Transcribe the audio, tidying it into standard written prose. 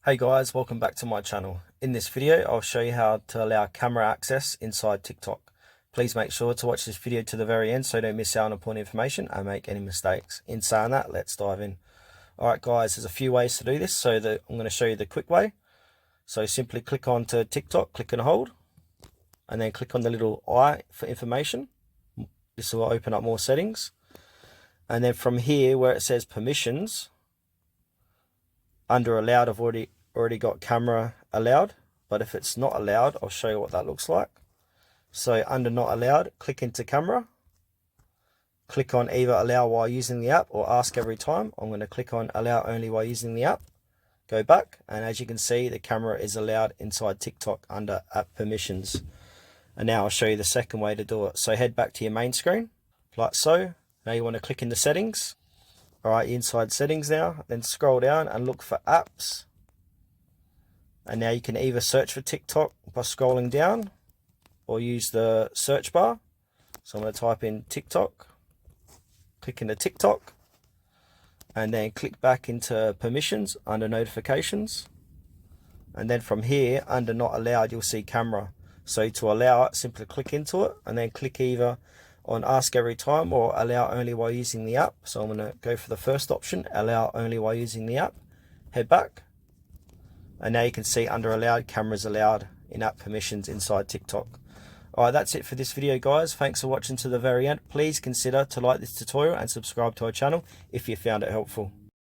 Hey guys, welcome back to my channel. In this video, I'll show you how to allow camera access inside TikTok. Please make sure to watch this video to the very end so you don't miss out on important information and make any mistakes. In saying that, let's dive in. Alright guys, there's a few ways to do this, so I'm going to show you the quick way. So simply click onto TikTok, click and hold, and then click on the little eye for information. This will open up more settings. And then from here, where it says permissions, under allowed, I've already got camera allowed, but if it's not allowed, I'll show you what that looks like. So under not allowed, click into camera, click on either allow while using the app or ask every time. I'm going to click on allow only while using the app, go back, and as you can see, the camera is allowed inside TikTok under app permissions. And now I'll show you the second way to do it. So head back to your main screen like so. Now you want to click into settings. Alright, inside settings now, then scroll down and look for apps. And now you can either search for TikTok by scrolling down or use the search bar. So I'm going to type in TikTok, click into TikTok, and then click back into permissions under notifications. And then from here, under not allowed, you'll see camera. So to allow it, simply click into it and then click either on ask every time or allow only while using the app. So I'm going to go for the first option, allow only while using the app. Head back, and now you can see under allowed, cameras allowed in app permissions inside TikTok. Alright, that's it for this video guys. Thanks for watching to the very end. Please consider to like this tutorial and subscribe to our channel if you found it helpful.